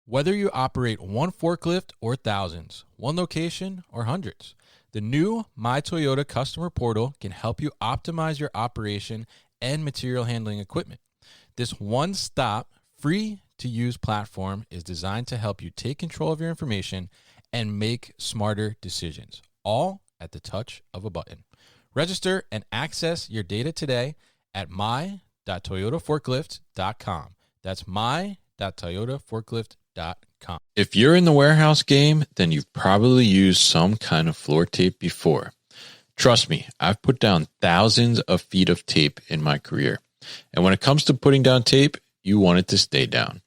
Whether you operate one forklift or thousands, one location or hundreds, the new My Toyota customer portal can help you optimize your operation and material handling equipment. This one-stop, free-to-use platform is designed to help you take control of your information and make smarter decisions, all at the touch of a button. Register and access your data today at my.toyotaforklift.com. That's my.toyotaforklift.com. If you're in the warehouse game, then you've probably used some kind of floor tape before. Trust me, I've put down thousands of feet of tape in my career. And when it comes to putting down tape, you want it to stay down.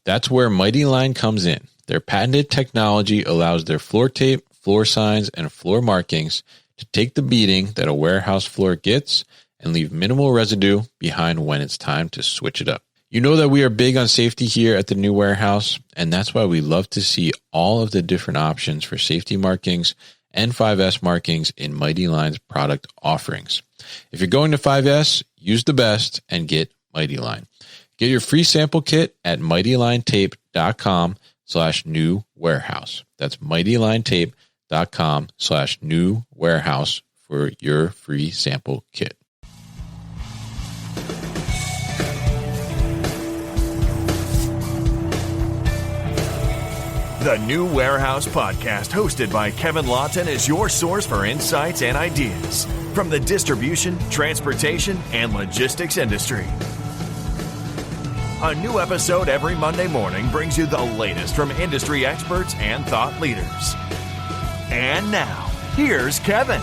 That's where Mighty Line comes in. Their patented technology allows their floor tape, floor signs, and floor markings to take the beating that a warehouse floor gets and leave minimal residue behind when it's time to switch it up. You know that we are big on safety here at the new warehouse, and that's why we love to see all of the different options for safety markings and 5S markings in Mighty Line's product offerings. If you're going to 5S, use the best and get Mighty Line. Get your free sample kit at mightylinetape.com/new warehouse. That's mightylinetape.com/new warehouse for your free sample kit. The New Warehouse Podcast, hosted by Kevin Lawton, is your source for insights and ideas from the distribution, transportation, and logistics industry. A new episode every Monday morning brings you the latest from industry experts and thought leaders. And now, here's Kevin.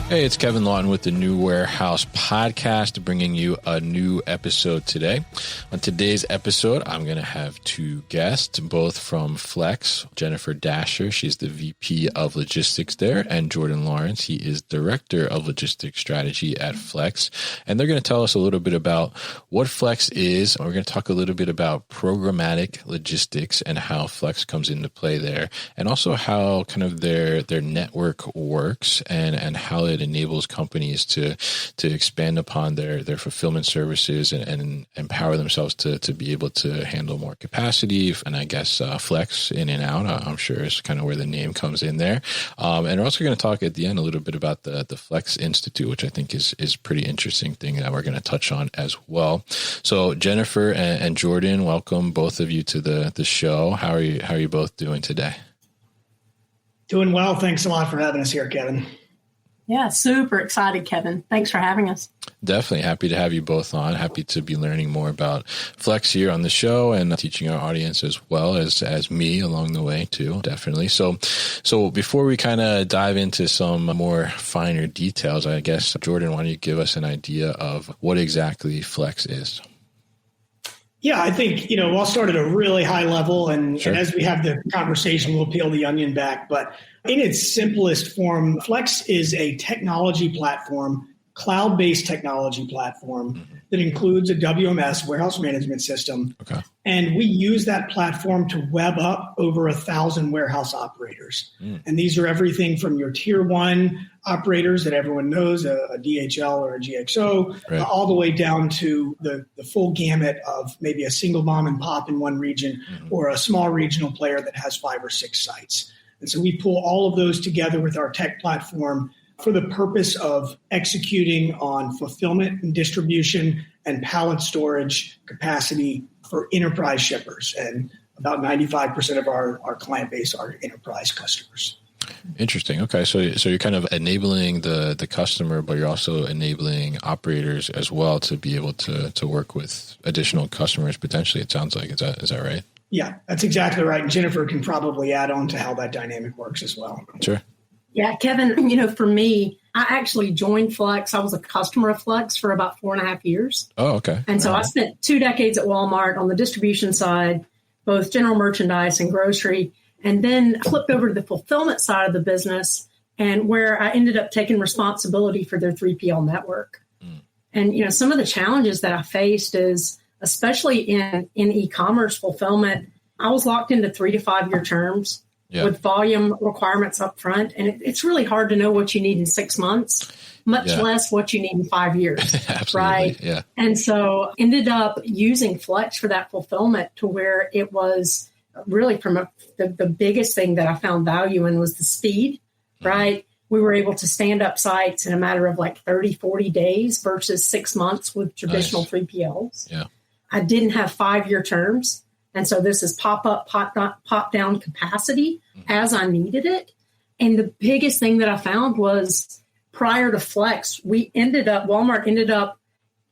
Hey, it's Kevin Lawton with the New Warehouse Podcast, bringing you a new episode today. On today's episode, I'm going to have two guests, both from Flexe. Jennifer Dasher, she's the VP of Logistics there, and Jordan Lawrence, he is Director of Logistics Strategy at Flexe. And they're going to tell us a little bit about what Flexe is. We're going to talk a little bit about programmatic logistics and how Flexe comes into play there, and also how kind of their network works and how it enables companies to expand upon their fulfillment services and empower themselves to be able to handle more capacity. And I guess Flex in and out, I'm sure is kind of where the name comes in there. And we're also going to talk at the end a little bit about the Flex Institute, which I think is a pretty interesting thing that we're going to touch on as well. So Jennifer and Jordan, welcome both of you to the show. How are you both doing today? Doing well. Thanks a lot for having us here, Kevin. Yeah, super excited, Kevin. Thanks for having us. Definitely happy to have you both on. Happy to be learning more about Flexe here on the show and teaching our audience as well as me along the way too, definitely. So before we kind of dive into some more finer details, I guess, Jordan, why don't you give us an idea of what exactly Flexe is? Yeah, I think, I'll start at a really high level and, Sure. And as we have the conversation, we'll peel the onion back. But in its simplest form, Flexe is a technology platform, cloud-based technology platform that includes a WMS, warehouse management system. Okay. And we use that platform to web up over 1,000 warehouse operators. And these are everything from your tier one operators that everyone knows, a DHL or a GXO, Right. All the way down to the full gamut of maybe a single mom and pop in one region or a small regional player that has 5 or 6 sites. And so we pull all of those together with our tech platform for the purpose of executing on fulfillment and distribution and pallet storage capacity for enterprise shippers. And about 95% of our client base are enterprise customers. Interesting. Okay. So you're kind of enabling the customer, but you're also enabling operators as well to be able to work with additional customers potentially, it sounds like. Is that right? Yeah, that's exactly right. And Jennifer can probably add on to how that dynamic works as well. Sure. Yeah, Kevin, for me, I actually joined Flexe. I was a customer of Flexe for about 4.5 years. Oh, okay. And so I spent 2 decades at Walmart on the distribution side, both general merchandise and grocery, and then flipped over to the fulfillment side of the business, and where I ended up taking responsibility for their 3PL network. And, some of the challenges that I faced is, especially in e-commerce fulfillment, I was locked into 3 to 5 year terms. with volume requirements up front. And it's really hard to know what you need in 6 months, much less what you need in 5 years. Absolutely. Right. Yeah. And so ended up using Flex for that fulfillment to where it was really the biggest thing that I found value in was the speed, right? We were able to stand up sites in a matter of like 30, 40 days versus 6 months with traditional 3PLs. Yeah. I didn't have 5-year terms. And so this is pop up, pop down capacity as I needed it. And the biggest thing that I found was prior to Flex, Walmart ended up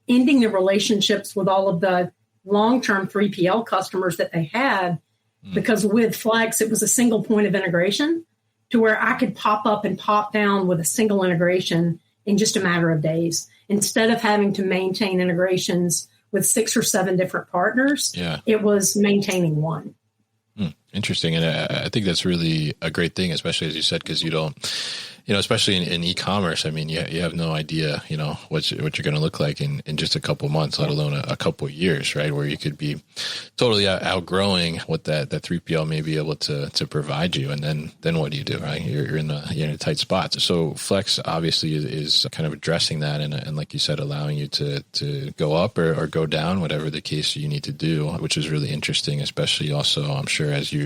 ending the relationships with all of the long-term 3PL customers that they had, because with Flex, it was a single point of integration to where I could pop up and pop down with a single integration in just a matter of days, instead of having to maintain integrations with 6 or 7 different partners. It was maintaining one. Interesting. And I think that's really a great thing, especially as you said, because you don't, especially in e-commerce, I mean, you have no idea, what you're going to look like in just a couple months, let alone a couple of years, right? Where you could be totally outgrowing what that 3PL may be able to provide you. And then what do you do, right? You're in a tight spot. So Flex obviously is kind of addressing that. And like you said, allowing you to go up or go down, whatever the case you need to do, which is really interesting, especially also, I'm sure, as you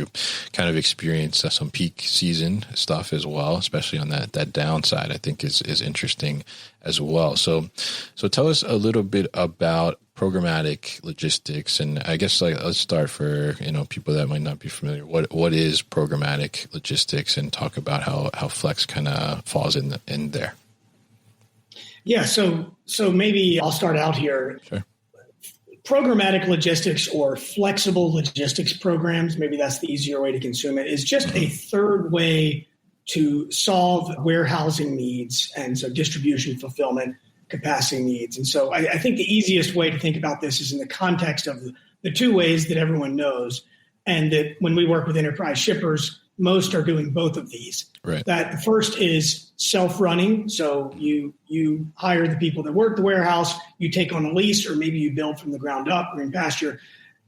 kind of experience some peak season stuff as well, especially on that downside, I think is interesting as well. So tell us a little bit about programmatic logistics. And I guess let's start for, people that might not be familiar. What is programmatic logistics, and talk about how Flex kind of falls in there. Yeah. So maybe I'll start out here. Sure. Programmatic logistics or flexible logistics programs, maybe that's the easier way to consume it, is just a third way to solve warehousing needs, and so distribution, fulfillment, capacity needs. And so I think the easiest way to think about this is in the context of the 2 ways that everyone knows, and that when we work with enterprise shippers, most are doing both of these. Right. That the first is self-running. So you hire the people that work the warehouse, you take on a lease, or maybe you build from the ground up, green pasture,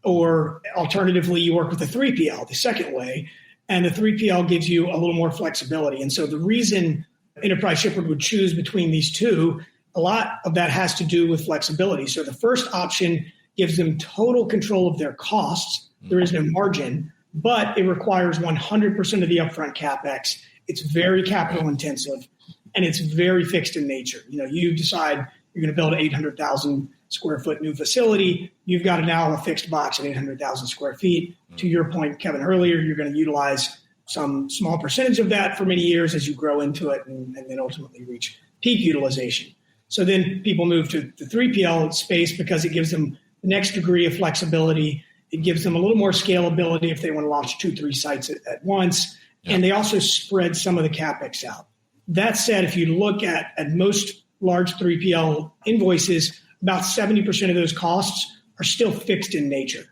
or alternatively, you work with a 3PL, the second way. And the 3PL gives you a little more flexibility. And so the reason enterprise shipper would choose between these 2, a lot of that has to do with flexibility. So the first option gives them total control of their costs. There is no margin, but it requires 100% of the upfront CapEx. It's very capital intensive, and it's very fixed in nature. You decide you're going to build an 800,000 square foot new facility. You've got now a fixed box at 800,000 square feet. To your point, Kevin, earlier, you're going to utilize some small percentage of that for many years as you grow into it, and then ultimately reach peak utilization. So then people move to the 3PL space because it gives them the next degree of flexibility. It gives them a little more scalability if they want to launch 2-3 sites at once. Yeah. And they also spread some of the CapEx out. That said, if you look at most large 3PL invoices, about 70% of those costs are still fixed in nature.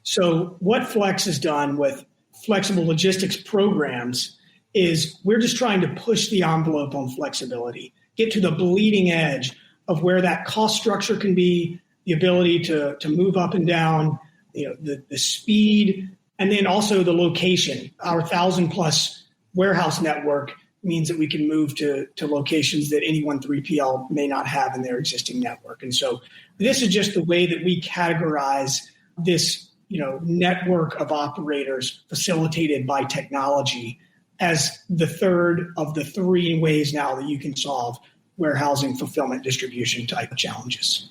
So what Flex has done with flexible logistics programs is we're just trying to push the envelope on flexibility, get to the bleeding edge of where that cost structure can be, the ability to move up and down, the speed, and then also the location. Our 1,000+ warehouse network means that we can move to locations that any one 3PL may not have in their existing network. And so this is just the way that we categorize this, network of operators facilitated by technology as the third of the 3 ways now that you can solve warehousing, fulfillment, distribution type of challenges.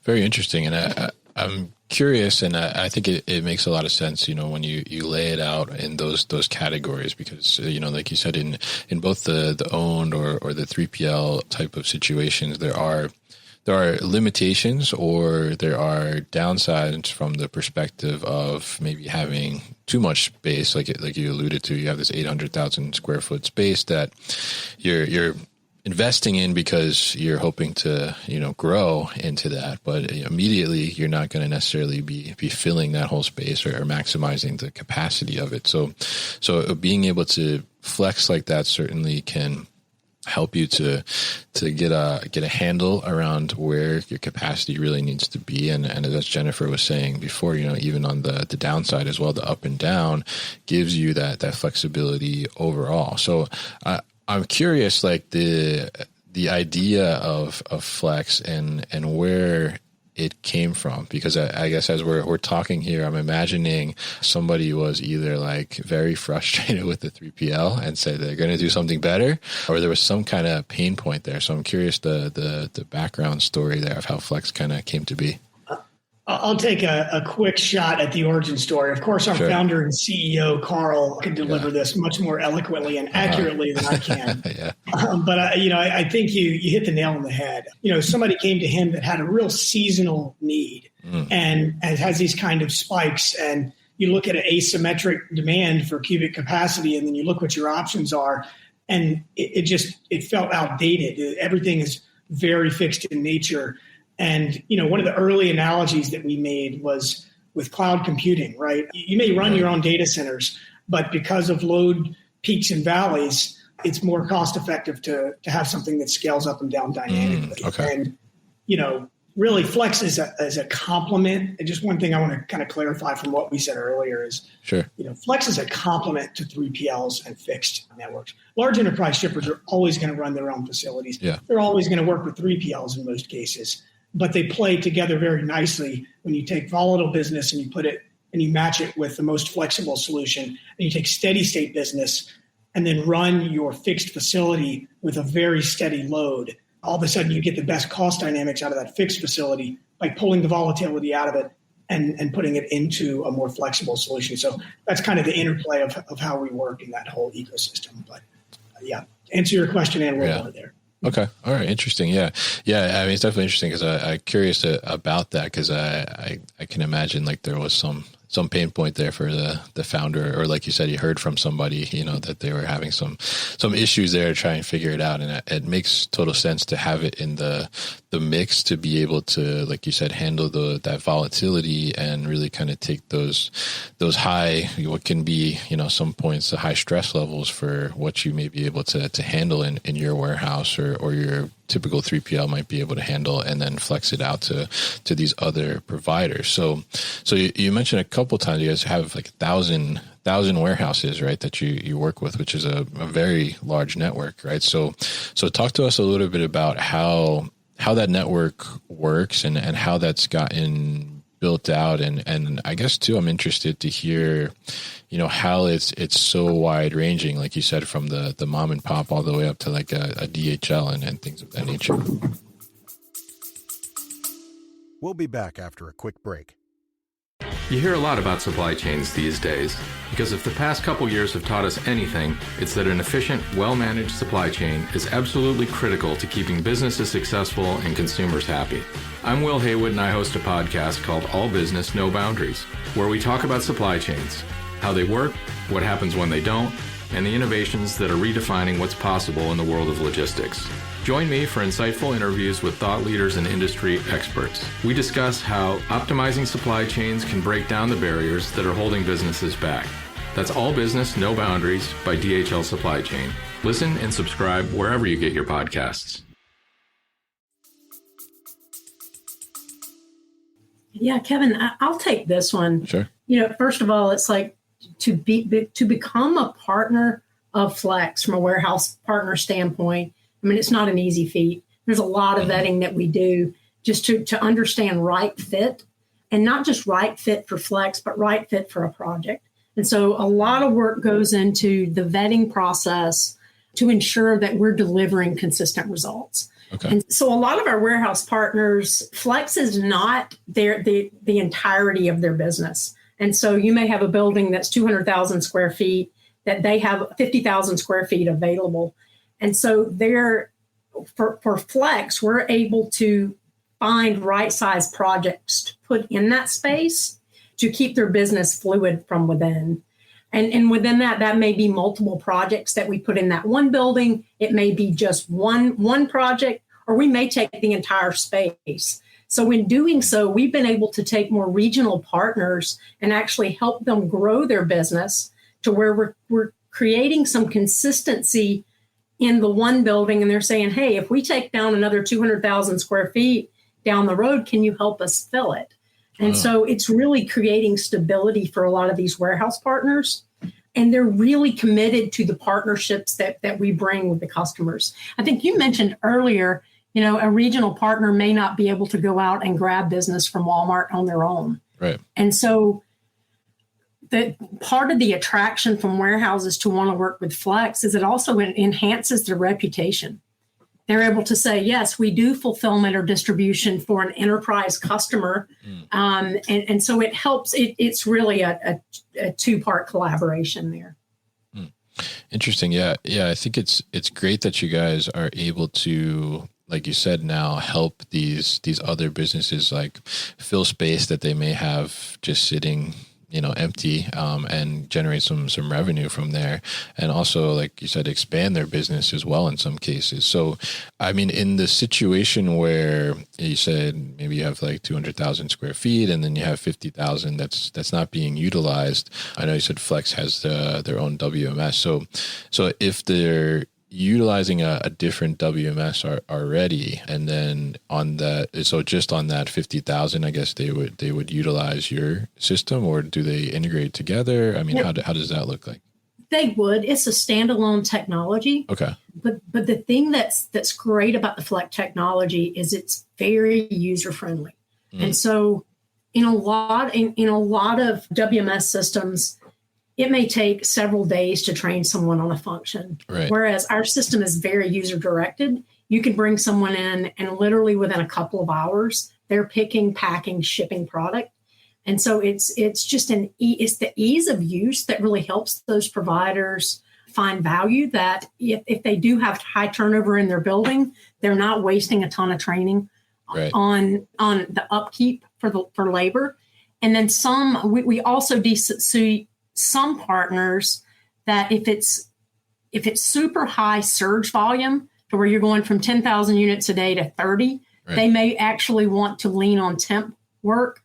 Very interesting. And I'm curious, and I think it makes a lot of sense, when you lay it out in those categories, because, like you said, in both the owned or the 3PL type of situations, there are limitations or there are downsides from the perspective of maybe having too much space, like you alluded to. You have this 800,000 square foot space that you're investing in because you're hoping to, grow into that, but immediately you're not going to necessarily be filling that whole space or maximizing the capacity of it. So being able to flex like that certainly can help you to get a handle around where your capacity really needs to be. And as Jennifer was saying before, even on the downside as well, the up and down gives you that flexibility overall. So I'm curious, like the idea of Flex and where it came from, because I guess as we're talking here, I'm imagining somebody was either like very frustrated with the 3PL and said they're going to do something better, or there was some kind of pain point there. So I'm curious the background story there of how Flex kind of came to be. I'll take a quick shot at the origin story. Of course, our founder and CEO, Carl, can deliver this much more eloquently and accurately than I can. But I think you hit the nail on the head. Somebody came to him that had a real seasonal need and has these kind of spikes. And you look at an asymmetric demand for cubic capacity, and then you look what your options are, and it felt outdated. Everything is very fixed in nature. And, one of the early analogies that we made was with cloud computing, right? You may run your own data centers, but because of load peaks and valleys, it's more cost effective to have something that scales up and down dynamically. And, really Flex is a complement. And just one thing I want to kind of clarify from what we said earlier is, Flex is a complement to 3PLs and fixed networks. Large enterprise shippers are always going to run their own facilities. They're always going to work with 3PLs in most cases. But they play together very nicely when you take volatile business and you put it and you match it with the most flexible solution, and you take steady state business and then run your fixed facility with a very steady load. All of a sudden you get the best cost dynamics out of that fixed facility by pulling the volatility out of it and putting it into a more flexible solution. So that's kind of the interplay of how we work in that whole ecosystem. But answer your question and a little more there. Okay. All right. Interesting. Yeah. I mean, it's definitely interesting because I'm curious about that, because I can imagine like there was some pain point there for the founder, or like you said, you heard from somebody, that they were having some issues there to try and figure it out. And it makes total sense to have it in the mix to be able to, like you said, handle that volatility and really kind of take those high, what can be, some points, the high stress levels for what you may be able to handle in your warehouse or your typical 3PL might be able to handle, and then flex it out to these other providers. So you mentioned a couple times you guys have like 1,000 warehouses, right, that you work with, which is a very large network, right? So talk to us a little bit about how that network works and how that's gotten built out. And I guess too, I'm interested to hear, how it's so wide ranging, like you said, from the mom and pop all the way up to like a DHL and things of that nature. We'll be back after a quick break. You hear a lot about supply chains these days, because if the past couple years have taught us anything, it's that an efficient, well-managed supply chain is absolutely critical to keeping businesses successful and consumers happy. I'm Will Haywood, and I host a podcast called All Business, No Boundaries, where we talk about supply chains, how they work, what happens when they don't, and the innovations that are redefining what's possible in the world of logistics. Join me for insightful interviews with thought leaders and industry experts. We discuss how optimizing supply chains can break down the barriers that are holding businesses back. That's All Business, No Boundaries by DHL Supply Chain. Listen and subscribe wherever you get your podcasts. Yeah, Kevin, I'll take this one. Sure. First of all, it's like to become a partner of Flex from a warehouse partner standpoint. I mean, it's not an easy feat. There's a lot of vetting that we do just to understand right fit, and not just right fit for Flex, but right fit for a project. And so a lot of work goes into the vetting process to ensure that we're delivering consistent results. Okay. And so a lot of our warehouse partners, Flex is not the entirety of their business. And so you may have a building that's 200,000 square feet that they have 50,000 square feet available. And so for Flex, we're able to find right-sized projects to put in that space to keep their business fluid from within. And within that may be multiple projects that we put in that one building. It may be just one project, or we may take the entire space. So in doing so, we've been able to take more regional partners and actually help them grow their business to where we're creating some consistency in the one building and they're saying, hey, if we take down another 200,000 square feet down the road, can you help us fill it? And so it's really creating stability for a lot of these warehouse partners. And they're really committed to the partnerships that we bring with the customers. I think you mentioned earlier, a regional partner may not be able to go out and grab business from Walmart on their own. Right. And so the part of the attraction from warehouses to want to work with Flex is it also enhances their reputation. They're able to say, yes, we do fulfillment or distribution for an enterprise customer. And so it helps. It's really a two-part collaboration there. Interesting. Yeah. I think it's great that you guys are able to, like you said, now help these other businesses like fill space that they may have just sitting empty, and generate some revenue from there. And also, like you said, expand their business as well in some cases. So, I mean, in the situation where you said maybe you have like 200,000 square feet and then you have 50,000 that's not being utilized. I know you said Flex has their own WMS. So if they're utilizing a different WMS already, and then on that, so just on that 50,000, I guess they would utilize your system, or do they integrate together? I mean, how does that look like? They would. It's a standalone technology. Okay. But the thing that's great about the Flex technology is it's very user friendly, and so in a lot of WMS systems, it may take several days to train someone on a function. Right. Whereas our system is very user directed. You can bring someone in and literally within a couple of hours, they're picking, packing, shipping product. And so it's just it's the ease of use that really helps those providers find value, that if they do have high turnover in their building, they're not wasting a ton of training on the upkeep for labor. And then we also see some partners that if it's super high surge volume to where you're going from 10,000 units a day to 30, they may actually want to lean on temp work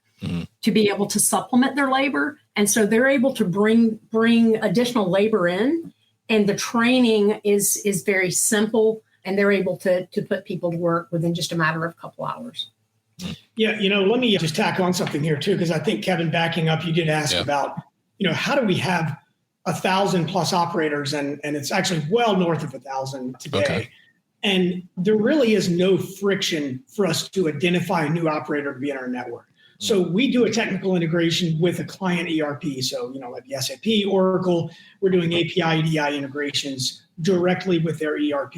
to be able to supplement their labor. And so they're able to bring additional labor in, and the training is very simple, and they're able to put people to work within just a matter of a couple hours. Yeah, let me just tack on something here too, because I think, Kevin, backing up, you did ask about how do we have 1,000 plus operators, and it's actually well north of 1,000 today. Okay. And there really is no friction for us to identify a new operator to be in our network. So we do a technical integration with a client ERP. So, like the SAP, Oracle, we're doing API, EDI integrations directly with their ERP.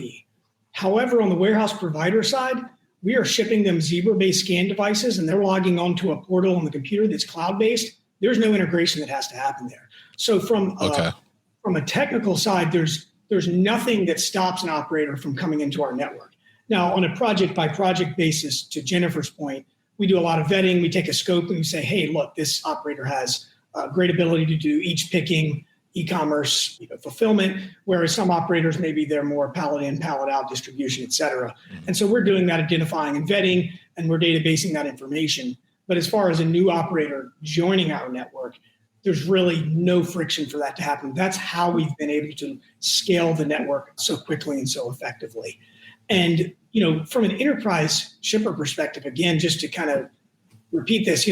However, on the warehouse provider side, we are shipping them Zebra-based scan devices, and they're logging onto a portal on the computer that's cloud-based. There's no integration that has to happen there. So from a technical side, there's nothing that stops an operator from coming into our network. Now, on a project-by-project basis, to Jennifer's point, we do a lot of vetting. We take a scope and we say, hey, look, this operator has a great ability to do each picking, e-commerce, fulfillment, whereas some operators, maybe they're more pallet in, pallet out, distribution, et cetera. And so we're doing that identifying and vetting, and we're databasing that information. But as far as a new operator joining our network, there's really no friction for that to happen. That's how we've been able to scale the network so quickly and so effectively. And, from an enterprise shipper perspective, again, just to kind of repeat this,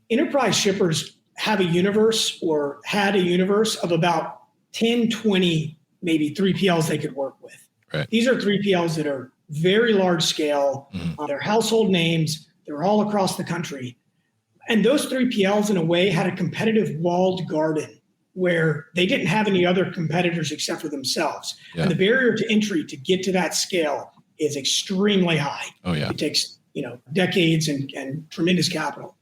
enterprise shippers have a universe, or had a universe, of about 10, 20, maybe 3PLs they could work with. Right. These are 3PLs that are very large scale. They're household names. They're all across the country. And those 3PLs, in a way, had a competitive walled garden where they didn't have any other competitors except for themselves. Yeah. And the barrier to entry to get to that scale is extremely high. Oh, yeah. It takes, decades and tremendous capital.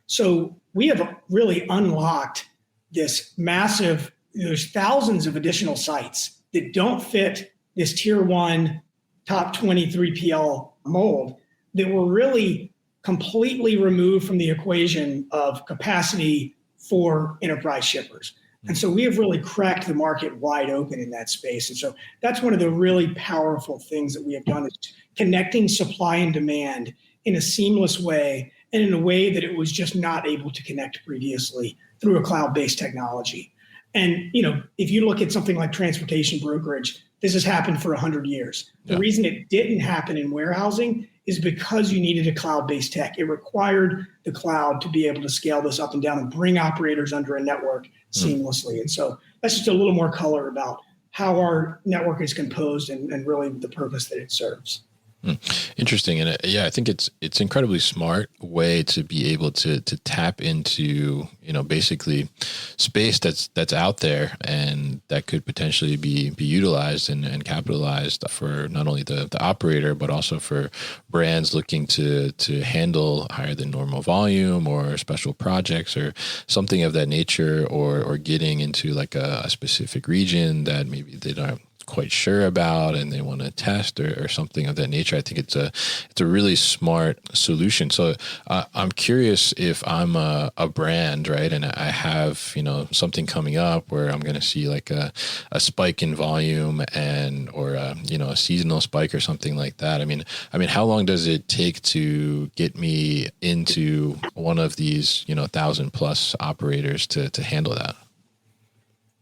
So we have really unlocked this massive, there's thousands of additional sites that don't fit this tier 1 top 20 3PL mold, that were really completely removed from the equation of capacity for enterprise shippers. And so we have really cracked the market wide open in that space. And so that's one of the really powerful things that we have done, is connecting supply and demand in a seamless way, and in a way that it was just not able to connect previously through a cloud-based technology. And, if you look at something like transportation brokerage, this has happened for 100 years. The reason it didn't happen in warehousing is because you needed a cloud-based tech. It required the cloud to be able to scale this up and down and bring operators under a network seamlessly. And so that's just a little more color about how our network is composed and really the purpose that it serves. Interesting. And I think it's incredibly smart way to be able to tap into, basically space that's out there and that could potentially be utilized and capitalized for not only the operator, but also for brands looking to handle higher than normal volume or special projects or something of that nature, or getting into like a specific region that maybe they don't quite sure about and they want to test or something of that nature. I think it's a really smart solution. So I'm curious if I'm a brand, right, and I have something coming up where I'm going to see like a spike in volume or a seasonal spike or something like that. I mean, how long does it take to get me into one of these 1,000+ operators to handle that?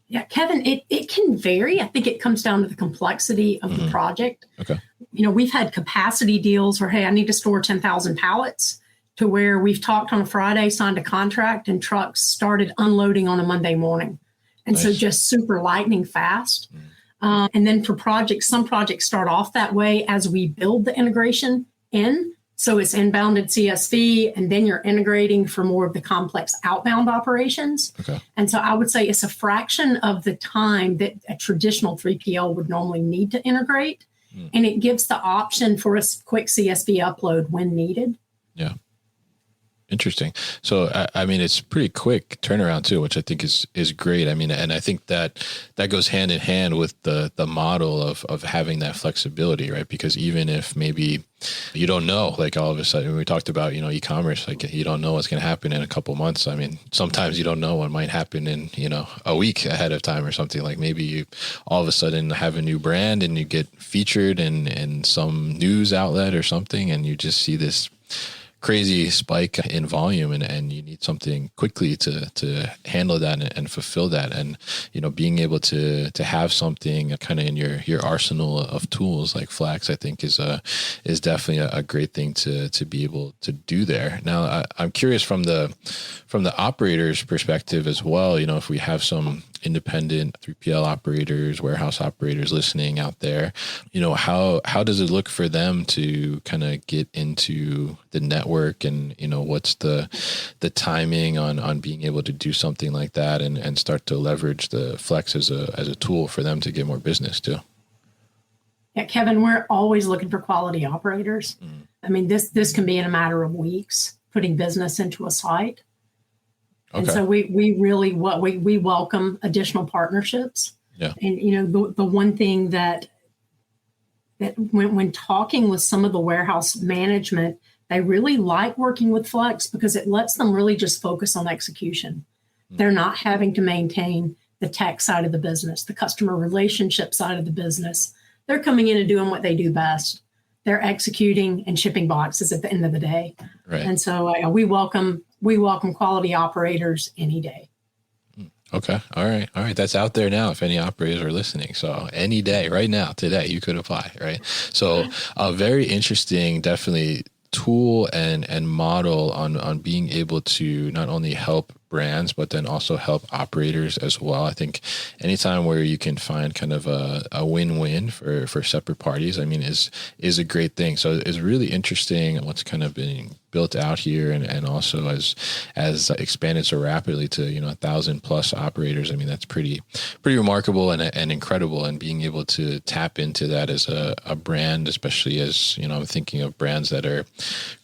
Yeah, Kevin, it can vary. I think it comes down to the complexity of the project. Okay. We've had capacity deals where, hey, I need to store 10,000 pallets, to where we've talked on a Friday, signed a contract, and trucks started unloading on a Monday morning. And so just super lightning fast. And then for projects, some projects start off that way as we build the integration in. So it's inbounded CSV, and then you're integrating for more of the complex outbound operations. Okay. And so I would say it's a fraction of the time that a traditional 3PL would normally need to integrate. And it gives the option for a quick CSV upload when needed. Yeah. Interesting. So, it's pretty quick turnaround too, which I think is great. And I think that goes hand in hand with the model of having that flexibility, right? Because even if maybe you don't know, like all of a sudden, when we talked about, e-commerce, like you don't know what's going to happen in a couple months. Sometimes you don't know what might happen in, a week ahead of time or something. Like maybe you all of a sudden have a new brand and you get featured in some news outlet or something, and you just see this crazy spike in volume and you need something quickly to handle that and fulfill that. And, being able to have something kind of in your arsenal of tools like Flex, I think is definitely a great thing to be able to do there. Now, I'm curious from the operator's perspective as well, if we have some independent 3PL operators, warehouse operators listening out there, how does it look for them to kind of get into the network, and what's the timing on being able to do something like that and start to leverage the Flex as a tool for them to get more business too? Yeah, Kevin, we're always looking for quality operators. This can be in a matter of weeks, putting business into a site. Okay. And so we really we welcome additional partnerships. Yeah. And the one thing that when talking with some of the warehouse management, they really like working with Flex because it lets them really just focus on execution. They're not having to maintain the tech side of the business, the customer relationship side of the business. They're coming in and doing what they do best. They're executing and shipping boxes at the end of the day. Right. And so we welcome quality operators any day. Okay. All right. That's out there now if any operators are listening. So any day, right now, today, you could apply, right? So a very interesting, definitely tool and model on being able to not only help brands, but then also help operators as well. I think anytime where you can find kind of a win-win for separate parties, is a great thing. So it's really interesting what's kind of being built out here, and also as expanded so rapidly to 1,000+ operators. That's pretty remarkable and incredible. And being able to tap into that as a brand, especially as I'm thinking of brands that are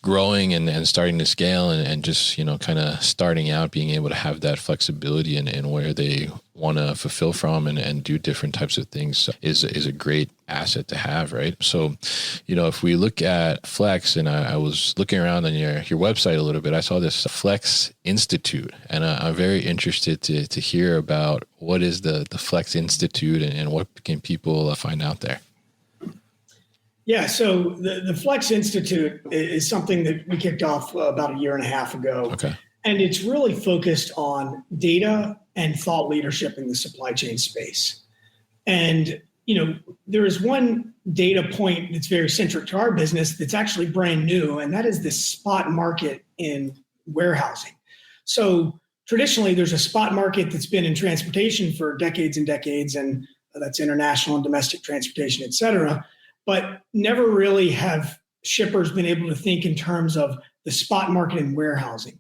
growing and starting to scale and just kind of starting out, being able to have that flexibility in where they want to fulfill from and do different types of things is a great asset to have, right? So, if we look at Flex, and I was looking around on your website a little bit, I saw this Flex Institute, and I'm very interested to hear about what is the Flex Institute and what can people find out there. Yeah, so the Flex Institute is something that we kicked off about 1.5 years ago. Okay. And it's really focused on data and thought leadership in the supply chain space. And, there is one data point that's very centric to our business that's actually brand new, and that is the spot market in warehousing. So traditionally, there's a spot market that's been in transportation for decades and decades, and that's international and domestic transportation, et cetera. But never really have shippers been able to think in terms of the spot market in warehousing.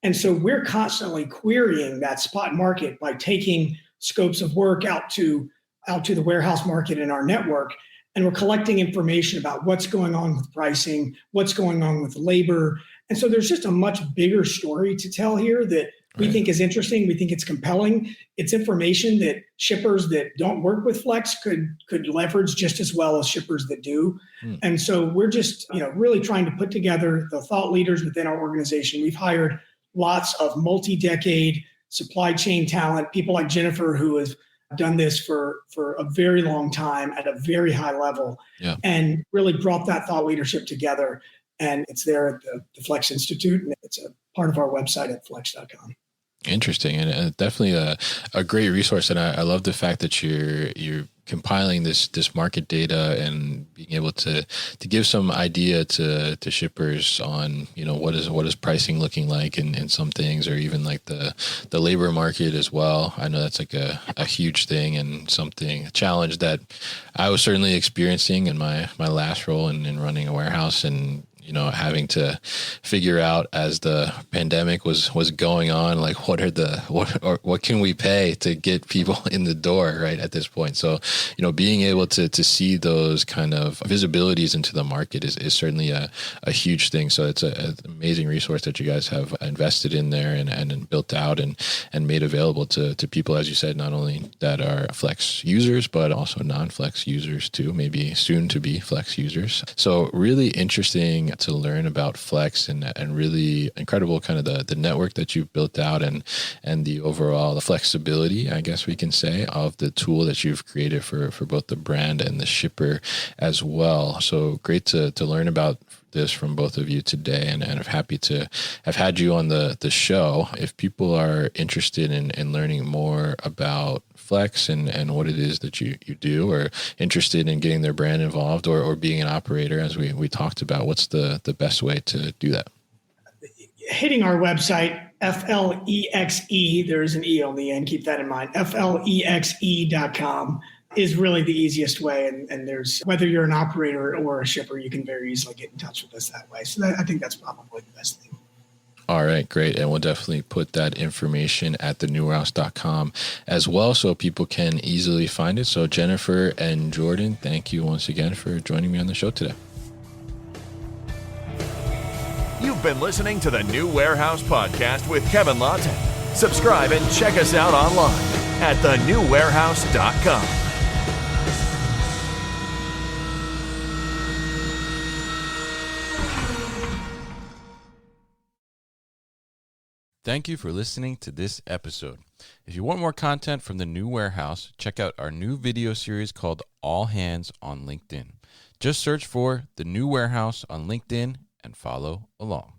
And so we're constantly querying that spot market by taking scopes of work out to the warehouse market in our network. And we're collecting information about what's going on with pricing, what's going on with labor. And so there's just a much bigger story to tell here that we think is interesting. We think it's compelling. It's information that shippers that don't work with Flex could leverage just as well as shippers that do. And so we're just, really trying to put together the thought leaders within our organization. We've hired lots of multi-decade supply chain talent, people like Jennifer, who has done this for a very long time at a very high level, and really brought that thought leadership together. And it's there at the Flex Institute, and it's a part of our website at flex.com. Interesting, and definitely a great resource. And I love the fact that you're compiling this market data and being able to give some idea to shippers on what is pricing looking like in some things, or even like the labor market as well. I know that's like a huge thing and a challenge that I was certainly experiencing in my last role in running a warehouse, and having to figure out as the pandemic was going on, like what can we pay to get people in the door right at this point. So, being able to see those kind of visibilities into the market is certainly a huge thing. So it's an amazing resource that you guys have invested in there and built out and made available to people, as you said, not only that are Flex users, but also non-Flex users too, maybe soon to be Flex users. So really interesting to learn about Flex and really incredible kind of the network that you've built out and the overall flexibility, I guess we can say, of the tool that you've created for both the brand and the shipper as well. So great to learn about this from both of you today, and I'm happy to have had you on the show. If people are interested in learning more about Flex and what it is that you do, or interested in getting their brand involved or being an operator, as we talked about, what's the best way to do that? Hitting our website, FLEXE, there's an E on the end, keep that in mind, FLEXE.com is really the easiest way. And there's, whether you're an operator or a shipper, you can very easily get in touch with us that way. So I think that's probably the best thing. All right, great. And we'll definitely put that information at thenewwarehouse.com as well, so people can easily find it. So Jennifer and Jordan, thank you once again for joining me on the show today. You've been listening to the New Warehouse Podcast with Kevin Lawton. Subscribe and check us out online at thenewwarehouse.com. Thank you for listening to this episode. If you want more content from the New Warehouse, check out our new video series called All Hands on LinkedIn. Just search for the New Warehouse on LinkedIn and follow along.